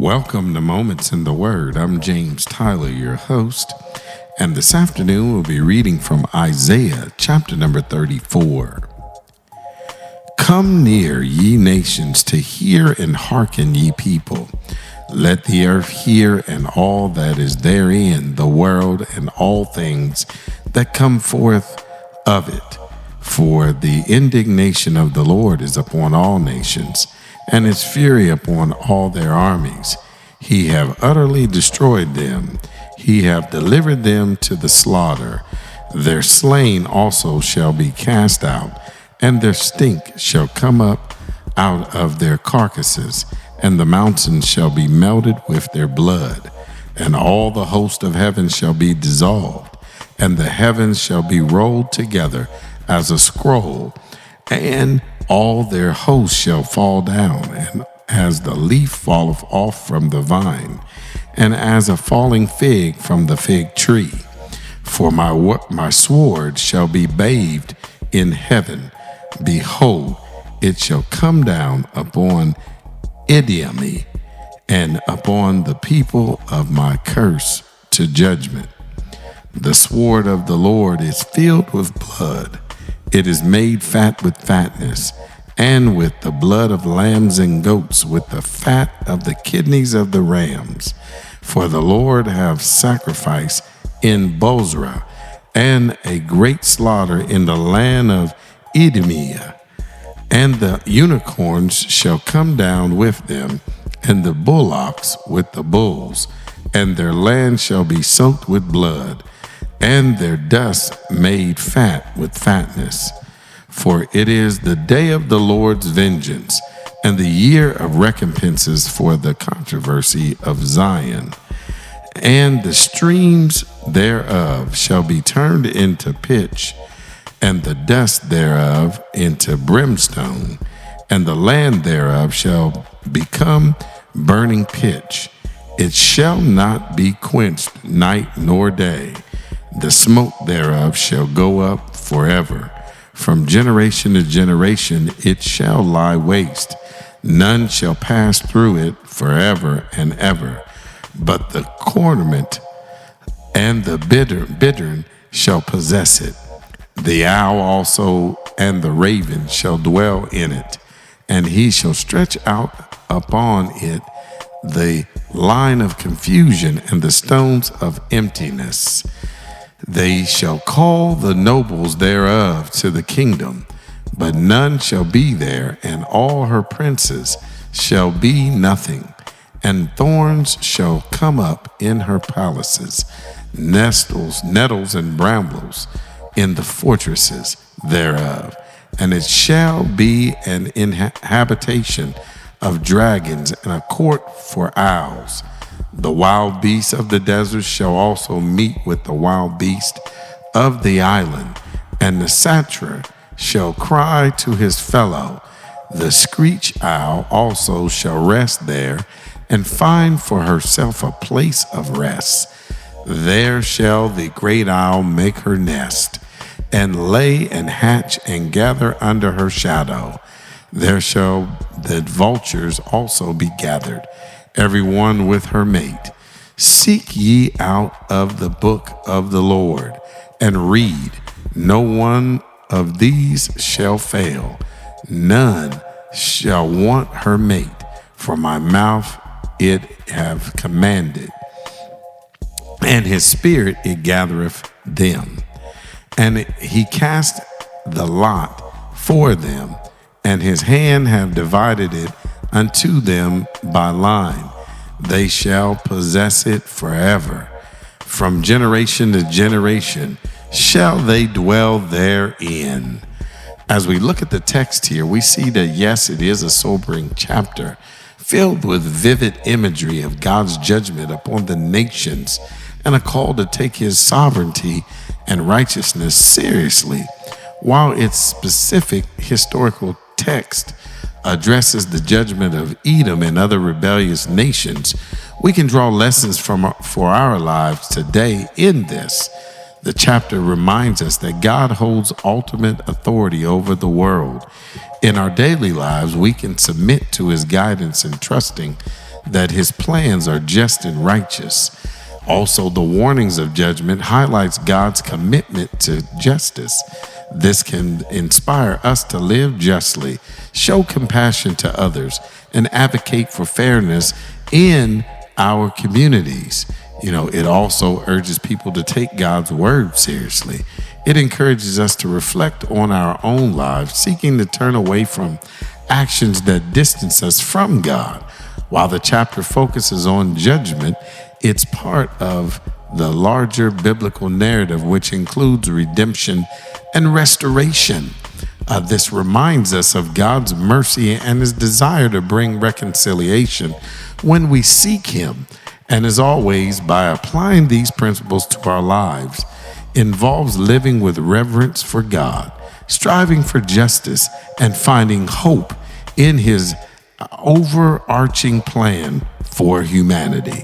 Welcome to Moments in the Word. I'm James Tyler, your host, and this afternoon we'll be reading from Isaiah chapter number 34. Come near, ye nations, to hear and hearken, ye people. Let the earth hear and all that is therein, the world and all things that come forth of it. For the indignation of the Lord is upon all nations, and his fury upon all their armies. He have utterly destroyed them. He have delivered them to the slaughter. Their slain also shall be cast out, and their stink shall come up out of their carcasses, and the mountains shall be melted with their blood, and all the host of heaven shall be dissolved, and the heavens shall be rolled together as a scroll, and all their hosts shall fall down, and as the leaf falleth off from the vine, and as a falling fig from the fig tree. For my sword shall be bathed in heaven. Behold, it shall come down upon Edom, and upon the people of my curse to judgment. The sword of the Lord is filled with blood. It is made fat with fatness, and with the blood of lambs and goats, with the fat of the kidneys of the rams. For the Lord hath sacrificed in Bozrah, and a great slaughter in the land of Edom. And the unicorns shall come down with them, and the bullocks with the bulls, and their land shall be soaked with blood, and their dust made fat with fatness. For it is the day of the Lord's vengeance, and the year of recompenses for the controversy of Zion. And the streams thereof shall be turned into pitch, and the dust thereof into brimstone, and the land thereof shall become burning pitch. It shall not be quenched night nor day. The smoke thereof shall go up forever. From generation to generation it shall lie waste. None shall pass through it forever and ever. But the cormorant and the bittern shall possess it. The owl also and the raven shall dwell in it, and he shall stretch out upon it the line of confusion and the stones of emptiness. They shall call the nobles thereof to the kingdom, but none shall be there, and all her princes shall be nothing. And thorns shall come up in her palaces, nettles and brambles in the fortresses thereof. And it shall be an habitation of dragons and a court for owls. The wild beasts of the desert shall also meet with the wild beast of the island, and the satyr shall cry to his fellow. The screech owl also shall rest there, and find for herself a place of rest. There shall the great owl make her nest, and lay and hatch and gather under her shadow. There shall the vultures also be gathered, every one with her mate. Seek ye out of the book of the Lord, and read. No one of these shall fail. None shall want her mate, for my mouth it have commanded, and his spirit it gathereth them. And he cast the lot for them, and his hand have divided it unto them by line. They shall possess it forever. From generation to generation shall they dwell therein. As we look at the text here, we see that yes, it is a sobering chapter filled with vivid imagery of God's judgment upon the nations and a call to take his sovereignty and righteousness seriously. While its specific historical text addresses the judgment of Edom and other rebellious nations, we can draw lessons for our lives today in this. The chapter reminds us that God holds ultimate authority over the world. In our daily lives, we can submit to his guidance and trusting that his plans are just and righteous. Also, the warnings of judgment highlights God's commitment to justice. This can inspire us to live justly, show compassion to others, and advocate for fairness in our communities. It also urges people to take God's word seriously. It encourages us to reflect on our own lives, seeking to turn away from actions that distance us from God. While the chapter focuses on judgment, it's part of the larger biblical narrative, which includes redemption and restoration. This reminds us of God's mercy and his desire to bring reconciliation when we seek him. And as always, by applying these principles to our lives, involves living with reverence for God, striving for justice, and finding hope in his overarching plan for humanity.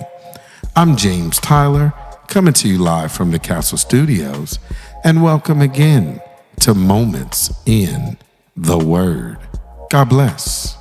I'm James Tyler, coming to you live from the Castle Studios, and welcome again to Moments in the Word. God bless.